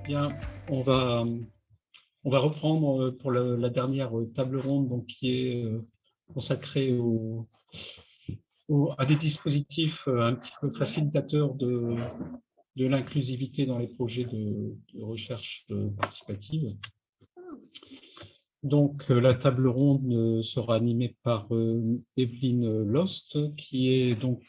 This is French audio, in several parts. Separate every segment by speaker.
Speaker 1: Bien, on va, on va reprendre pour la dernière table ronde donc, qui est consacrée à des dispositifs un petit peu facilitateurs de l'inclusivité dans les projets de recherche participative. Donc, la table ronde sera animée par Evelyne Lost, qui est donc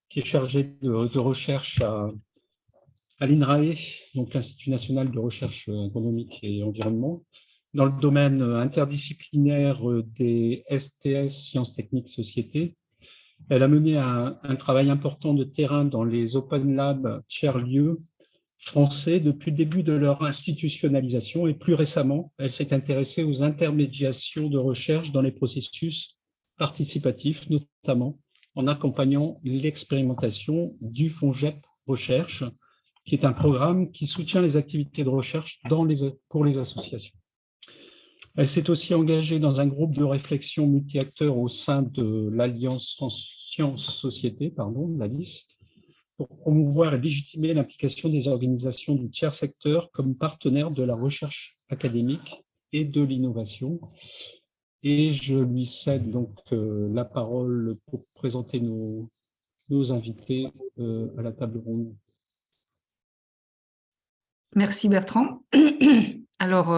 Speaker 1: qui est chargée de recherche à l'INRAE, donc l'Institut national de recherche agronomique et environnement, dans le domaine interdisciplinaire des STS, sciences techniques sociétés. Elle a mené un travail important de terrain dans les Open Labs tiers-lieux français depuis le début de leur institutionnalisation et plus récemment, elle s'est intéressée aux intermédiations de recherche dans les processus participatifs, notamment en accompagnant l'expérimentation du FONGEP Recherche, qui est un programme qui soutient les activités de recherche pour les associations. Elle s'est aussi engagée dans un groupe de réflexion multi-acteurs au sein de l'Alliance Sciences-Sociétés, l'ALIS, pour promouvoir et légitimer l'implication des organisations du tiers secteur comme partenaires de la recherche académique et de l'innovation. Et je lui cède donc la parole pour présenter nos invités à la table ronde.
Speaker 2: Merci Bertrand. Alors,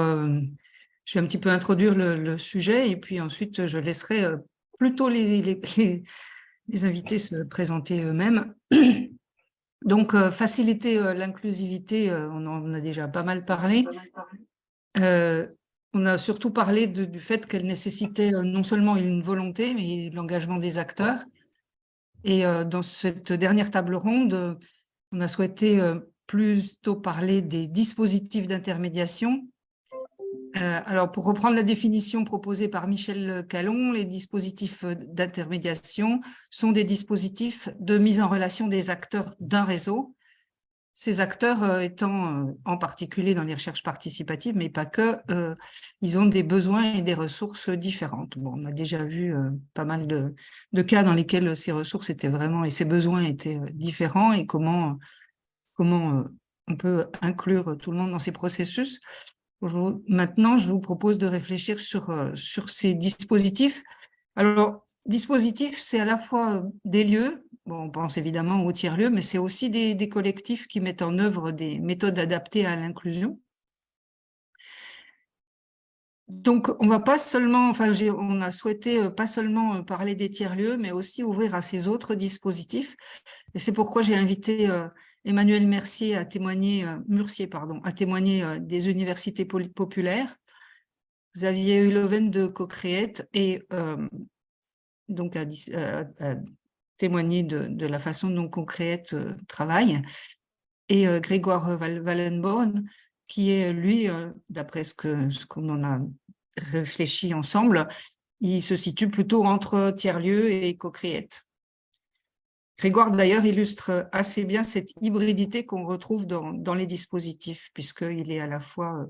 Speaker 2: je vais un petit peu introduire le sujet et puis ensuite je laisserai plutôt les invités se présenter eux-mêmes. Donc, faciliter l'inclusivité, on en a déjà pas mal parlé. On a surtout parlé du fait qu'elle nécessitait non seulement une volonté, mais l'engagement des acteurs. Et dans cette dernière table ronde, on a souhaité plutôt parler des dispositifs d'intermédiation. Alors, pour reprendre la définition proposée par Michel Callon, les dispositifs d'intermédiation sont des dispositifs de mise en relation des acteurs d'un réseau. Ces acteurs étant en particulier dans les recherches participatives, mais pas que, ils ont des besoins et des ressources différentes. Bon, on a déjà vu pas mal de cas dans lesquels ces ressources étaient vraiment et ces besoins étaient différents et comment on peut inclure tout le monde dans ces processus. Maintenant, je vous propose de réfléchir sur ces dispositifs. Alors, dispositifs, c'est à la fois des lieux, bon, on pense évidemment aux tiers-lieux, mais c'est aussi des collectifs qui mettent en œuvre des méthodes adaptées à l'inclusion. Donc, on va pas seulement, on a souhaité pas seulement parler des tiers-lieux, mais aussi ouvrir à ces autres dispositifs. Et c'est pourquoi j'ai invité Emmanuel Mercier à témoigner, des universités populaires, Xavier Huloven de Co-Create et donc à témoigner de la façon dont Co-Create travaille, et Grégoire Wallenborn, qui est, lui, d'après ce qu'on en a réfléchi ensemble, il se situe plutôt entre tiers-lieux et Co-Create. Grégoire, d'ailleurs, illustre assez bien cette hybridité qu'on retrouve dans les dispositifs, puisqu'il est à la fois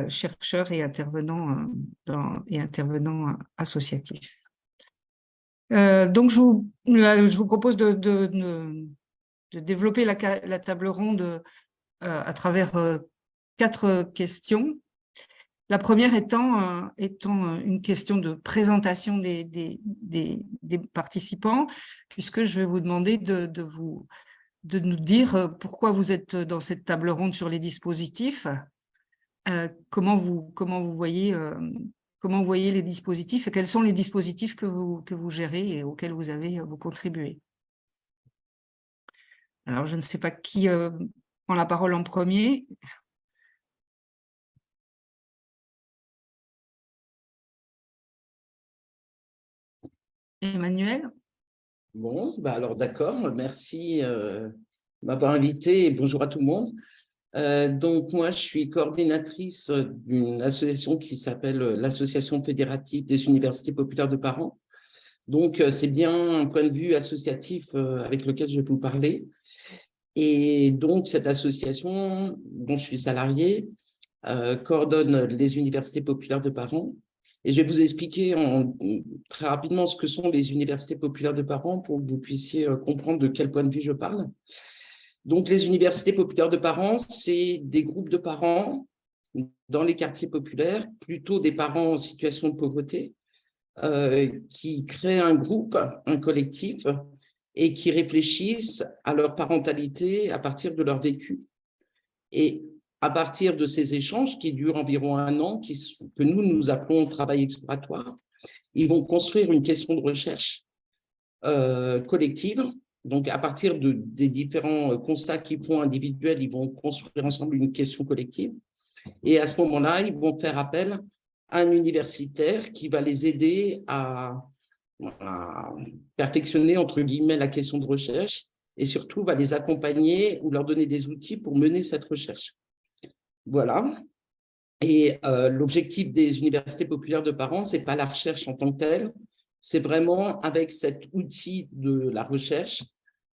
Speaker 2: chercheur et intervenant associatif. Donc, je vous propose de développer la table ronde à travers 4 questions. La première étant une question de présentation des participants, puisque je vais vous demander de nous dire pourquoi vous êtes dans cette table ronde sur les dispositifs, comment vous voyez les dispositifs et quels sont les dispositifs que vous gérez et auxquels vous avez contribué. Alors, je ne sais pas qui prend la parole en premier. Emmanuel?
Speaker 3: Bon, alors d'accord, merci de m'avoir invité et bonjour à tout le monde. Donc moi, je suis coordinatrice d'une association qui s'appelle l'Association fédérative des universités populaires de Paran. Donc c'est bien un point de vue associatif avec lequel je vais vous parler. Et donc cette association dont je suis salarié coordonne les universités populaires de Paran. Et je vais vous expliquer très rapidement ce que sont les universités populaires de Paran pour que vous puissiez comprendre de quel point de vue je parle. Donc, les universités populaires de parents, c'est des groupes de parents dans les quartiers populaires, plutôt des parents en situation de pauvreté, qui créent un groupe, un collectif, et qui réfléchissent à leur parentalité à partir de leur vécu. Et à partir de ces échanges qui durent environ 1 an, que nous appelons travail exploratoire, ils vont construire une question de recherche collective. Donc, à partir des différents constats qu'ils font individuels, ils vont construire ensemble une question collective. Et à ce moment-là, ils vont faire appel à un universitaire qui va les aider à perfectionner, entre guillemets, la question de recherche et surtout va les accompagner ou leur donner des outils pour mener cette recherche. Voilà. Et l'objectif des universités populaires de parents, ce n'est pas la recherche en tant que telle, c'est vraiment avec cet outil de la recherche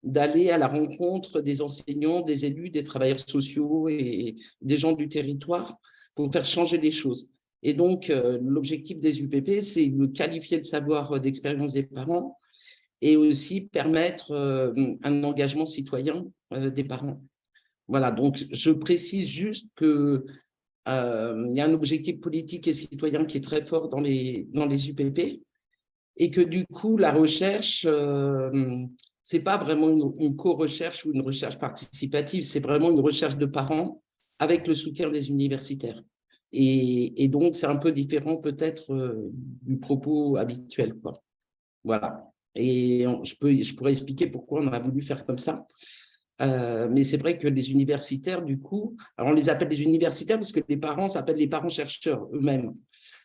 Speaker 3: d'aller à la rencontre des enseignants, des élus, des travailleurs sociaux et des gens du territoire pour faire changer les choses. Et donc, l'objectif des UPP, c'est de qualifier le savoir d'expérience des parents et aussi permettre un engagement citoyen des parents. Voilà, donc je précise juste que il y a un objectif politique et citoyen qui est très fort dans les UPP et que du coup, la recherche, ce n'est pas vraiment une co-recherche ou une recherche participative, c'est vraiment une recherche de parents avec le soutien des universitaires. Et donc, c'est un peu différent peut-être du propos habituel, quoi. Voilà. Et je pourrais expliquer pourquoi on a voulu faire comme ça. Mais c'est vrai que les universitaires, du coup, alors on les appelle les universitaires parce que les parents s'appellent les parents-chercheurs eux-mêmes.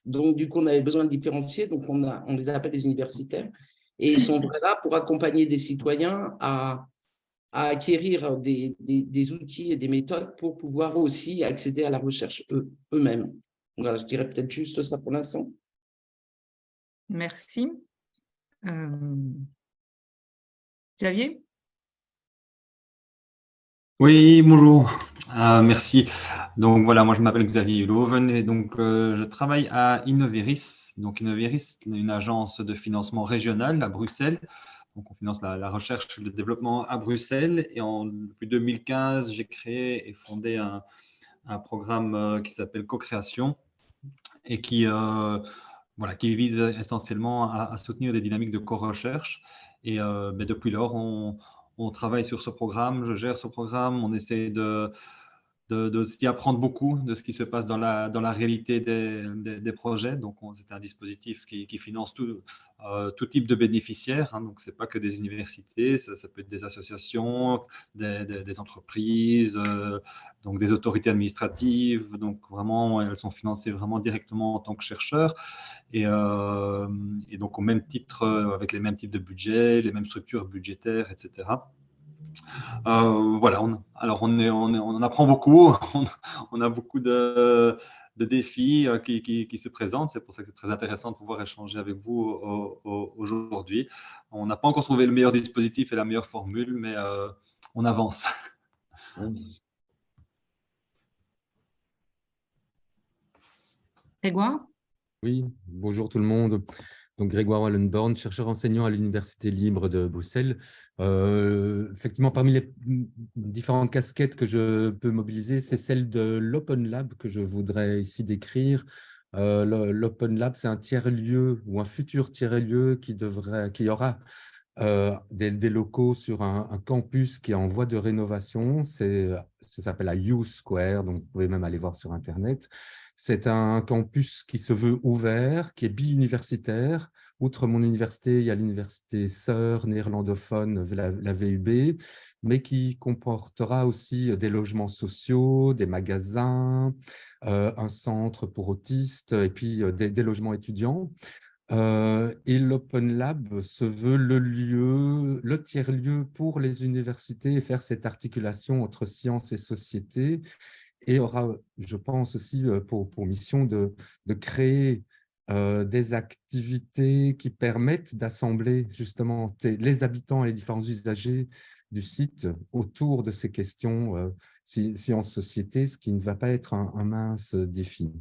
Speaker 3: Donc, du coup, on avait besoin de différencier, donc on les appelle les universitaires. Et ils sont là pour accompagner des citoyens à acquérir des outils et des méthodes pour pouvoir aussi accéder à la recherche eux-mêmes. Voilà, je dirais peut-être juste ça pour l'instant.
Speaker 2: Merci. Xavier?
Speaker 4: Oui, bonjour. Merci. Donc voilà, moi je m'appelle Xavier Hulhoven et donc je travaille à Innoveris. Donc Innoveris, c'est une agence de financement régional à Bruxelles. Donc on finance la recherche et le développement à Bruxelles. Et depuis 2015, j'ai créé et fondé un programme qui s'appelle Co-création et qui vise essentiellement à soutenir des dynamiques de co-recherche. Et depuis lors, on travaille sur ce programme, je gère ce programme, on essaie d'y apprendre beaucoup de ce qui se passe dans la réalité des projets. Donc, c'est un dispositif qui finance tout type de bénéficiaires. Hein. Donc, ce n'est pas que des universités, ça peut être des associations, des entreprises, donc des autorités administratives. Donc, vraiment, elles sont financées vraiment directement en tant que chercheurs. Et donc, au même titre, avec les mêmes types de budget, les mêmes structures budgétaires, etc. Voilà, on apprend beaucoup, on a beaucoup de défis qui se présentent. C'est pour ça que c'est très intéressant de pouvoir échanger avec vous aujourd'hui. On n'a pas encore trouvé le meilleur dispositif et la meilleure formule, mais on avance.
Speaker 2: Grégoire?
Speaker 5: Oui, bonjour tout le monde. Donc Grégoire Wallenborn, chercheur enseignant à l'Université libre de Bruxelles. Effectivement, parmi les différentes casquettes que je peux mobiliser, c'est celle de l'Open Lab que je voudrais ici décrire. L'Open Lab, c'est un tiers-lieu ou un futur tiers-lieu qui aura des locaux sur un campus qui est en voie de rénovation. Ça s'appelle à U Square, donc vous pouvez même aller voir sur Internet. C'est un campus qui se veut ouvert, qui est bi-universitaire. Outre mon université, il y a l'université sœur néerlandophone, la VUB, mais qui comportera aussi des logements sociaux, des magasins, un centre pour autistes et puis des logements étudiants. Et l'Open Lab se veut le tiers-lieu pour les universités et faire cette articulation entre sciences et société. Et aura, je pense aussi, pour mission de créer des activités qui permettent d'assembler justement les habitants et les différents usagers du site autour de ces questions sciences-société, ce qui ne va pas être un mince défi.